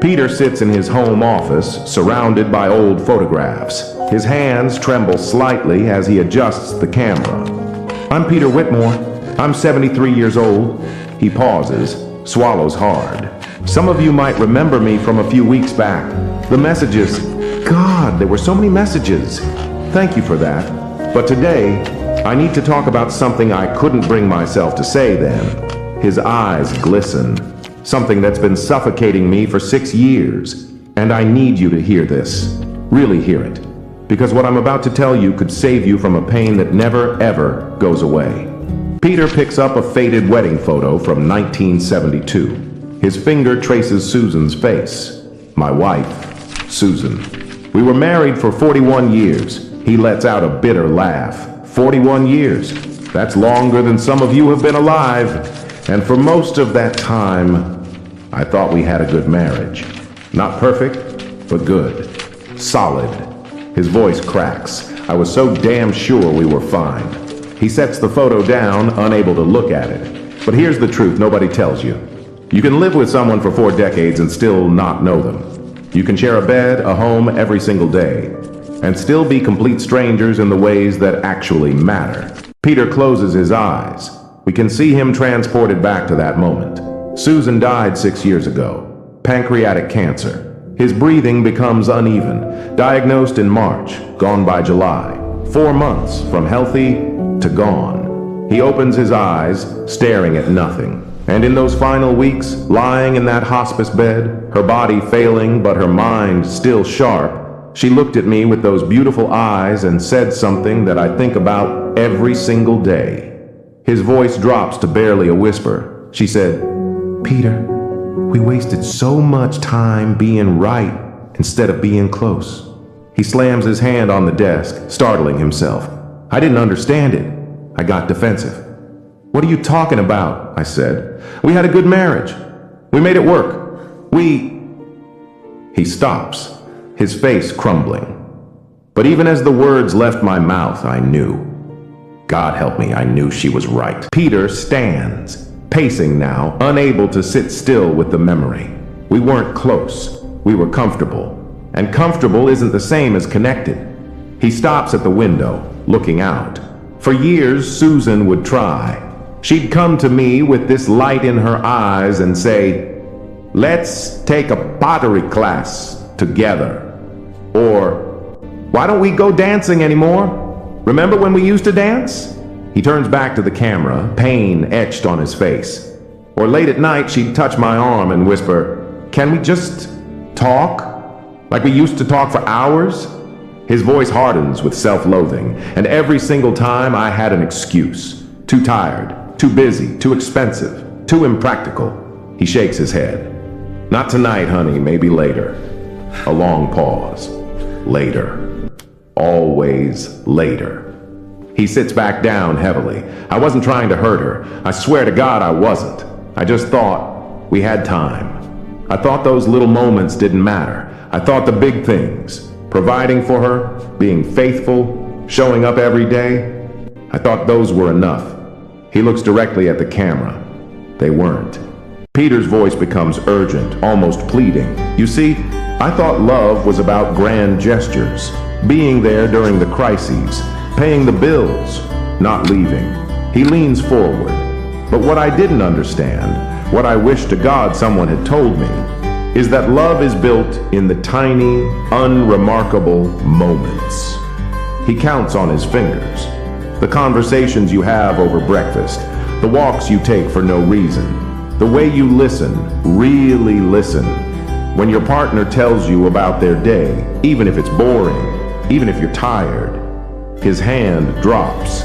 Peter sits in his home office, surrounded by old photographs. His hands tremble slightly as he adjusts the camera. "I'm Peter Whitmore. I'm 73 years old." He pauses, swallows hard. "Some of you might remember me from a few weeks back. The messages, God, there were so many messages. Thank you for that. But today, I need to talk about something I couldn't bring myself to say then." His eyes glisten. "Something that's been suffocating me for 6 years. And I need you to hear this. Really hear it. Because what I'm about to tell you could save you from a pain that never, ever goes away." Peter picks up a faded wedding photo from 1972. His finger traces Susan's face. "My wife, Susan. We were married for 41 years. He lets out a bitter laugh. 41 years. That's longer than some of you have been alive. And for most of that time, I thought we had a good marriage. Not perfect, but good. Solid." His voice cracks. "I was so damn sure we were fine." He sets the photo down, unable to look at it. But here's the truth nobody tells you. You can live with someone for 4 decades and still not know them. You can share a bed, a home every single day, and still be complete strangers in the ways that actually matter. Peter closes his eyes. We can see him transported back to that moment. Susan died 6 years ago. Pancreatic cancer. His breathing becomes uneven. Diagnosed in March, gone by July. 4 months from healthy to gone. He opens his eyes, staring at nothing. And in those final weeks, lying in that hospice bed, her body failing but her mind still sharp, she looked at me with those beautiful eyes and said something that I think about every single day. His voice drops to barely a whisper. She said, "Peter, we wasted so much time being right instead of being close." He slams his hand on the desk, startling himself. I didn't understand it. I got defensive. "What are you talking about?" I said. "We had a good marriage. We made it work. He stops, his face crumbling. But even as the words left my mouth, I knew. God help me, I knew she was right. Peter stands, pacing now, unable to sit still with the memory. We weren't close. We were comfortable. And comfortable isn't the same as connected. He stops at the window, looking out. For years, Susan would try. She'd come to me with this light in her eyes and say, "Let's take a pottery class together." Or, "Why don't we go dancing anymore? Remember when we used to dance?" He turns back to the camera, pain etched on his face. Or late at night, she'd touch my arm and whisper, "Can we just talk? Like we used to talk for hours?" His voice hardens with self-loathing, and every single time I had an excuse. Too tired, too busy, too expensive, too impractical. He shakes his head. "Not tonight, honey, maybe later." A long pause. Later. Always later. He sits back down heavily. I wasn't trying to hurt her. I swear to God I wasn't. I just thought we had time. I thought those little moments didn't matter. I thought the big things. Providing for her, being faithful, showing up every day. I thought those were enough. He looks directly at the camera. They weren't. Peter's voice becomes urgent, almost pleading. "You see, I thought love was about grand gestures, being there during the crises, paying the bills, not leaving." He leans forward. "But what I didn't understand, what I wish to God someone had told me, is that love is built in the tiny, unremarkable moments." He counts on his fingers. The conversations you have over breakfast, the walks you take for no reason, the way you listen, really listen, when your partner tells you about their day, even if it's boring, even if you're tired. His hand drops.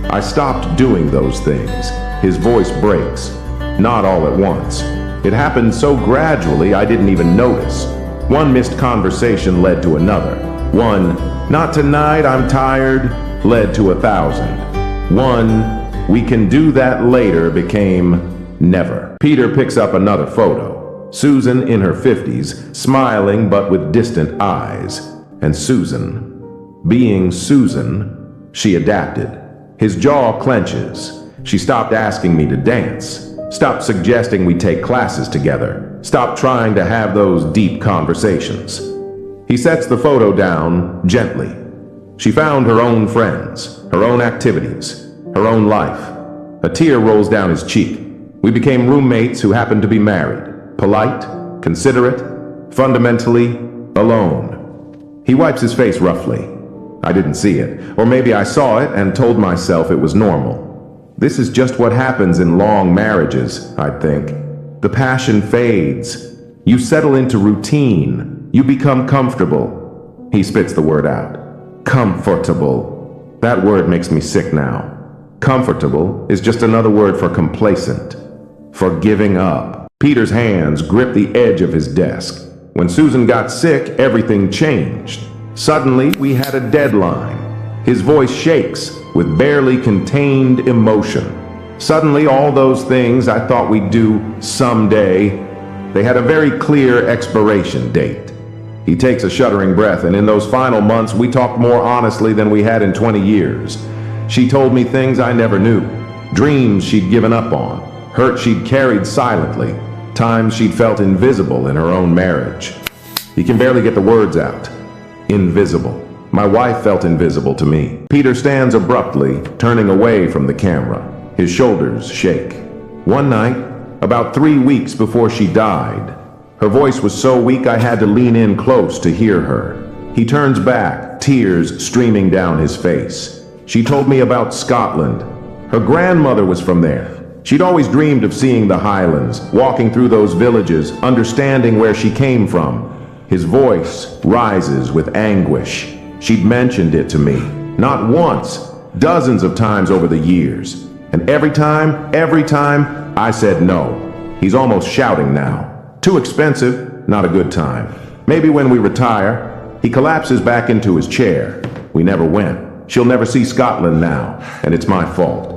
I stopped doing those things. His voice breaks. Not all at once. It happened so gradually I didn't even notice. One missed conversation led to another. One, "Not tonight, I'm tired," led to 1,000. One, "We can do that later," became never. Peter picks up another photo. Susan in her 50s, smiling but with distant eyes. And Susan, being Susan, she adapted. His jaw clenches. She stopped asking me to dance, stopped suggesting we take classes together. Stop trying to have those deep conversations. He sets the photo down gently. She found her own friends, her own activities, her own life. A tear rolls down his cheek. We became roommates who happened to be married, polite, considerate, fundamentally alone. He wipes his face roughly. I didn't see it, or maybe I saw it and told myself it was normal. This is just what happens in long marriages, I think. The passion fades. You settle into routine. You become comfortable. He spits the word out. Comfortable. That word makes me sick now. Comfortable is just another word for complacent, for giving up. Peter's hands grip the edge of his desk. When Susan got sick, everything changed. Suddenly, we had a deadline. His voice shakes with barely contained emotion. Suddenly, all those things I thought we'd do someday, they had a very clear expiration date. He takes a shuddering breath, and in those final months, we talked more honestly than we had in 20 years. She told me things I never knew, dreams she'd given up on, hurt she'd carried silently, times she'd felt invisible in her own marriage. He can barely get the words out. Invisible. My wife felt invisible to me. Peter stands abruptly, turning away from the camera. His shoulders shake. One night, about 3 weeks before she died, her voice was so weak I had to lean in close to hear her. He turns back, tears streaming down his face. She told me about Scotland. Her grandmother was from there. She'd always dreamed of seeing the Highlands, walking through those villages, understanding where she came from. His voice rises with anguish. She'd mentioned it to me, not once, dozens of times over the years. And every time, I said no. He's almost shouting now. Too expensive, not a good time. Maybe when we retire. He collapses back into his chair. We never went. She'll never see Scotland now, and it's my fault.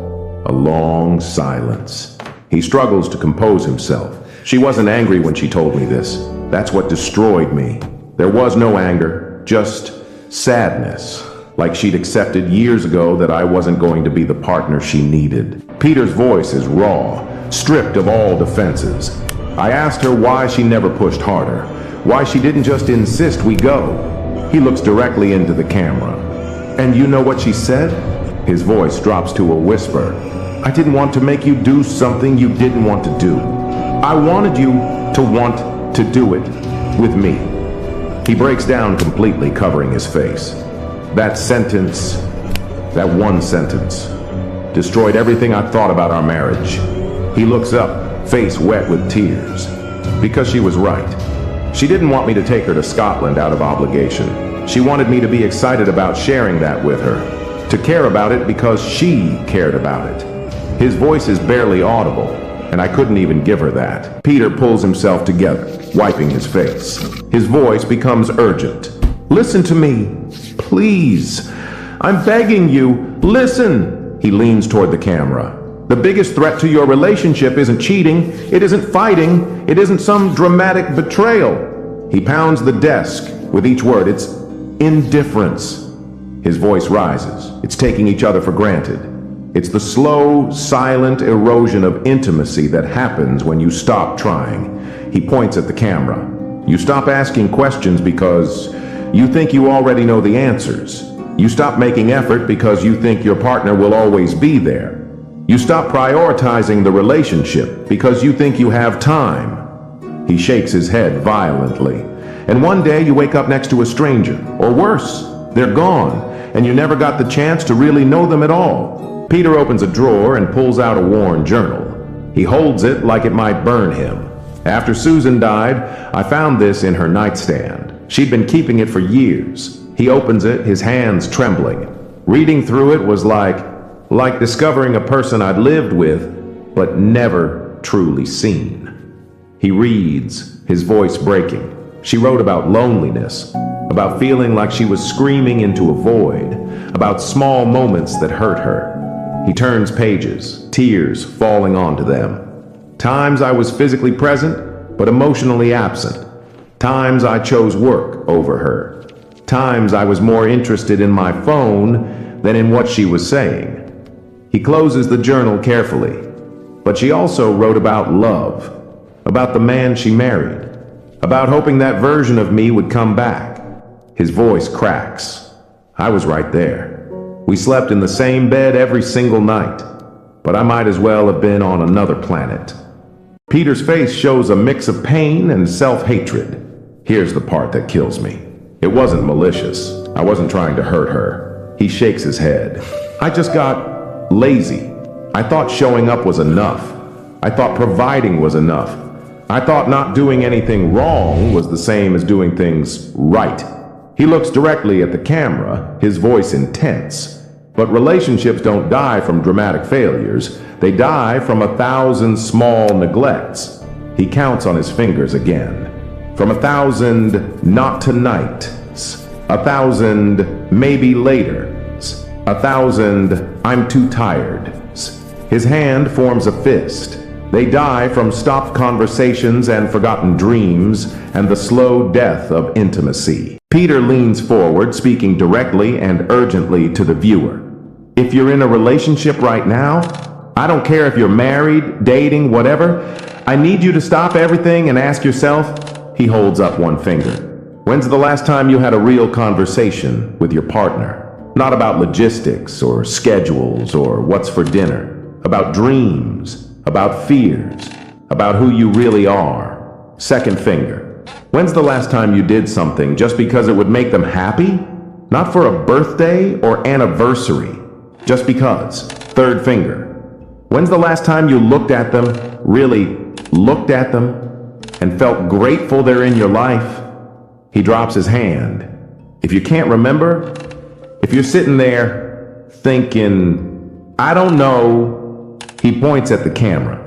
A long silence. He struggles to compose himself. She wasn't angry when she told me this. That's what destroyed me. There was no anger, just sadness, like she'd accepted years ago that I wasn't going to be the partner she needed. Peter's voice is raw, stripped of all defenses. I asked her why she never pushed harder, why she didn't just insist we go. He looks directly into the camera. And you know what she said? His voice drops to a whisper. I didn't want to make you do something you didn't want to do. I wanted you to want to do it with me. He breaks down completely, covering his face. That sentence, that one sentence, destroyed everything I thought about our marriage. He looks up, face wet with tears. Because she was right. She didn't want me to take her to Scotland out of obligation. She wanted me to be excited about sharing that with her, to care about it because she cared about it. His voice is barely audible, and I couldn't even give her that. Peter pulls himself together, wiping his face. His voice becomes urgent. Listen to me, please. I'm begging you, listen. He leans toward the camera. The biggest threat to your relationship isn't cheating, it isn't fighting, it isn't some dramatic betrayal. He pounds the desk with each word. It's indifference. His voice rises. It's taking each other for granted. It's the slow, silent erosion of intimacy that happens when you stop trying. He points at the camera. You stop asking questions because you think you already know the answers. You stop making effort because you think your partner will always be there. You stop prioritizing the relationship because you think you have time. He shakes his head violently. And one day you wake up next to a stranger, or worse, they're gone, and you never got the chance to really know them at all. Peter opens a drawer and pulls out a worn journal. He holds it like it might burn him. After Susan died, I found this in her nightstand. She'd been keeping it for years. He opens it, his hands trembling. Reading through it was like discovering a person I'd lived with, but never truly seen. He reads, his voice breaking. She wrote about loneliness, about feeling like she was screaming into a void, about small moments that hurt her. He turns pages, tears falling onto them. Times I was physically present, but emotionally absent. Times I chose work over her. Times I was more interested in my phone than in what she was saying. He closes the journal carefully, but she also wrote about love. about the man she married, about hoping that version of me would come back. His voice cracks. I was right there. We slept in the same bed every single night, but I might as well have been on another planet. Peter's face shows a mix of pain and self-hatred. Here's the part that kills me. It wasn't malicious. I wasn't trying to hurt her. He shakes his head. I just got lazy. I thought showing up was enough. I thought providing was enough. I thought not doing anything wrong was the same as doing things right. He looks directly at the camera, his voice intense. But relationships don't die from dramatic failures. They die from 1,000 small neglects. He counts on his fingers again. From 1,000 not tonights, 1,000 maybe laters, 1,000 I'm too tired's. His hand forms a fist. They die from stopped conversations and forgotten dreams and the slow death of intimacy. Peter leans forward, speaking directly and urgently to the viewer. If you're in a relationship right now, I don't care if you're married, dating, whatever, I need you to stop everything and ask yourself, he holds up one finger. When's the last time you had a real conversation with your partner? Not about logistics or schedules or what's for dinner, about dreams, about fears, about who you really are. Second finger. When's the last time you did something just because it would make them happy? Not for a birthday or anniversary, just because. Third finger. When's the last time you looked at them, really looked at them, and felt grateful they're in your life? He drops his hand. If you can't remember, if you're sitting there thinking, I don't know, he points at the camera.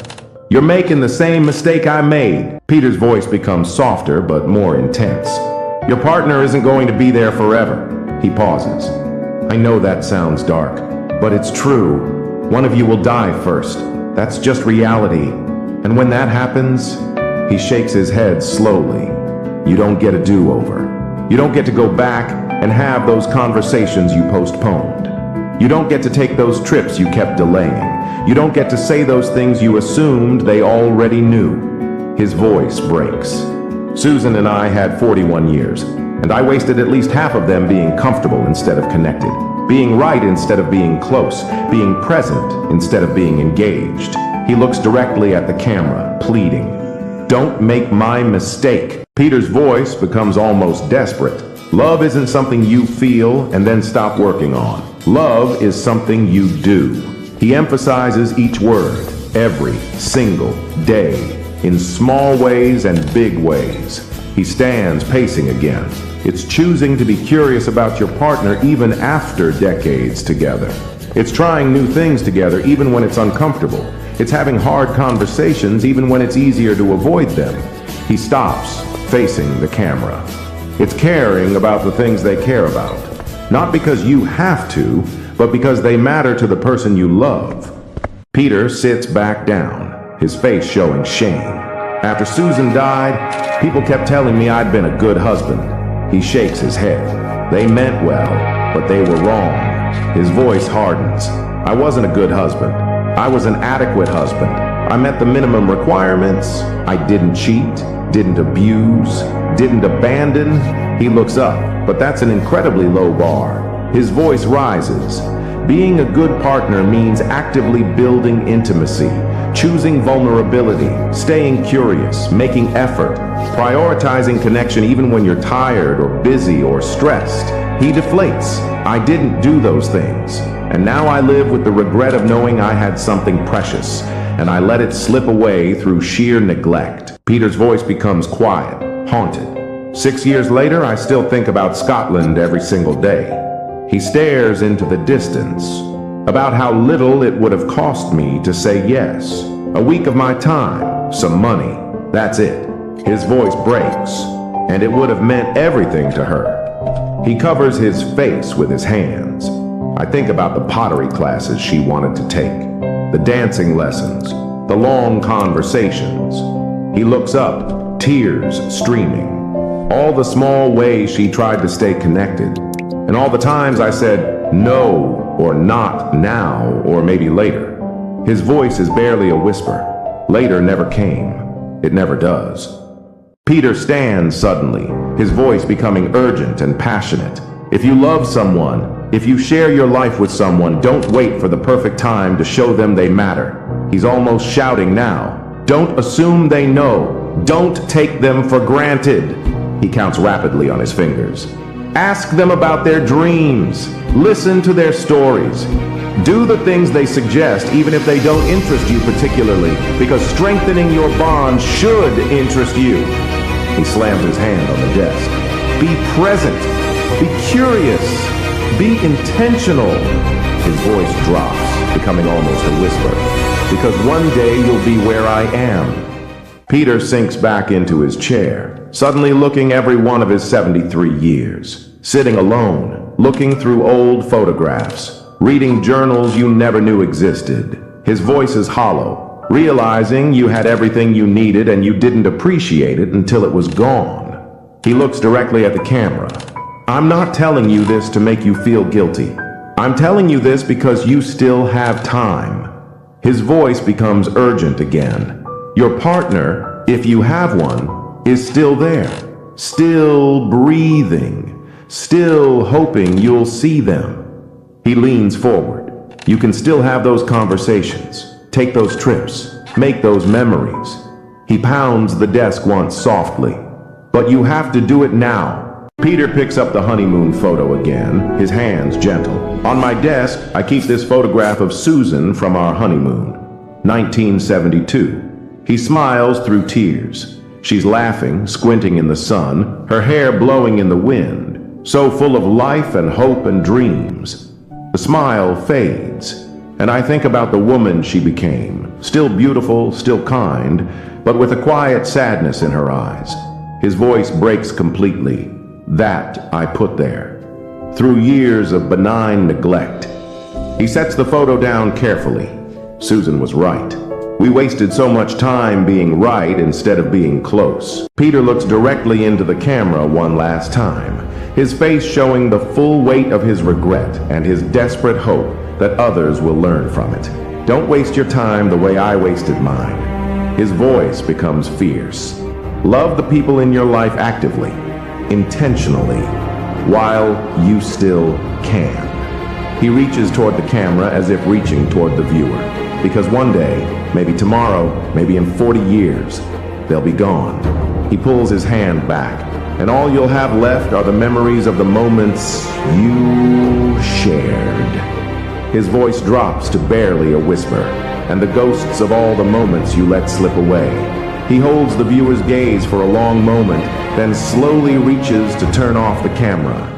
You're making the same mistake I made. Peter's voice becomes softer but more intense. Your partner isn't going to be there forever. He pauses. I know that sounds dark, but it's true. One of you will die first. That's just reality. And when that happens, he shakes his head slowly. You don't get a do-over. You don't get to go back and have those conversations you postponed. You don't get to take those trips you kept delaying. You don't get to say those things you assumed they already knew. His voice breaks. Susan and I had 41 years, and I wasted at least half of them being comfortable instead of connected, being right instead of being close, being present instead of being engaged. He looks directly at the camera, pleading, "Don't make my mistake." Peter's voice becomes almost desperate. Love isn't something you feel and then stop working on. Love is something you do. He emphasizes each word, every single day, in small ways and big ways. He stands pacing again. It's choosing to be curious about your partner even after decades together. It's trying new things together even when it's uncomfortable. It's having hard conversations even when it's easier to avoid them. He stops, facing the camera. It's caring about the things they care about. Not because you have to, but because they matter to the person you love. Peter sits back down, his face showing shame. After Susan died, people kept telling me I'd been a good husband. He shakes his head. They meant well, but they were wrong. His voice hardens. I wasn't a good husband. I was an adequate husband. I met the minimum requirements. I didn't cheat, didn't abuse, didn't abandon. He looks up, but that's an incredibly low bar. His voice rises. Being a good partner means actively building intimacy, choosing vulnerability, staying curious, making effort, prioritizing connection even when you're tired or busy or stressed. He deflates. I didn't do those things. And now I live with the regret of knowing I had something precious, and I let it slip away through sheer neglect. Peter's voice becomes quiet, haunted. 6 years later, I still think about Scotland every single day. He stares into the distance, about how little it would have cost me to say yes. A week of my time, some money, that's it. His voice breaks, and it would have meant everything to her. He covers his face with his hands. I think about the pottery classes she wanted to take, the dancing lessons, the long conversations. He looks up, tears streaming. All the small ways she tried to stay connected, and all the times I said no, or not now, or maybe later. His voice is barely a whisper. Later never came. It never does. Peter stands suddenly, his voice becoming urgent and passionate. If you love someone, if you share your life with someone, don't wait for the perfect time to show them they matter. He's almost shouting now. Don't assume they know. Don't take them for granted. He counts rapidly on his fingers. Ask them about their dreams. Listen to their stories. Do the things they suggest, even if they don't interest you particularly, because strengthening your bond should interest you. He slams his hand on the desk. Be present. Be curious. Be intentional. His voice drops, becoming almost a whisper. Because one day you'll be where I am. Peter sinks back into his chair, suddenly looking every one of his 73 years. Sitting alone, looking through old photographs, reading journals you never knew existed. His voice is hollow. Realizing you had everything you needed and you didn't appreciate it until it was gone. He looks directly at the camera. I'm not telling you this to make you feel guilty. I'm telling you this because you still have time. His voice becomes urgent again. Your partner, if you have one, is still there. Still breathing. Still hoping you'll see them. He leans forward. You can still have those conversations. Take those trips. Make those memories. He pounds the desk once softly. But you have to do it now. Peter picks up the honeymoon photo again, his hands gentle. On my desk, I keep this photograph of Susan from our honeymoon, 1972. He smiles through tears. She's laughing, squinting in the sun, her hair blowing in the wind, so full of life and hope and dreams. The smile fades. And I think about the woman she became, still beautiful, still kind, but with a quiet sadness in her eyes. His voice breaks completely. That I put there. Through years of benign neglect. He sets the photo down carefully. Susan was right. We wasted so much time being right instead of being close. Peter looks directly into the camera one last time, his face showing the full weight of his regret and his desperate hope that others will learn from it. Don't waste your time the way I wasted mine. His voice becomes fierce. Love the people in your life actively, intentionally, while you still can. He reaches toward the camera as if reaching toward the viewer. Because one day, maybe tomorrow, maybe in 40 years, they'll be gone. He pulls his hand back, and all you'll have left are the memories of the moments you shared. His voice drops to barely a whisper, and the ghosts of all the moments you let slip away. He holds the viewer's gaze for a long moment, then slowly reaches to turn off the camera.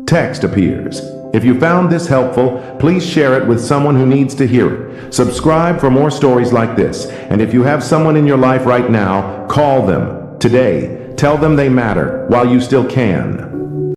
Text appears. If you found this helpful, please share it with someone who needs to hear it. Subscribe for more stories like this, and if you have someone in your life right now, call them today. Tell them they matter while you still can.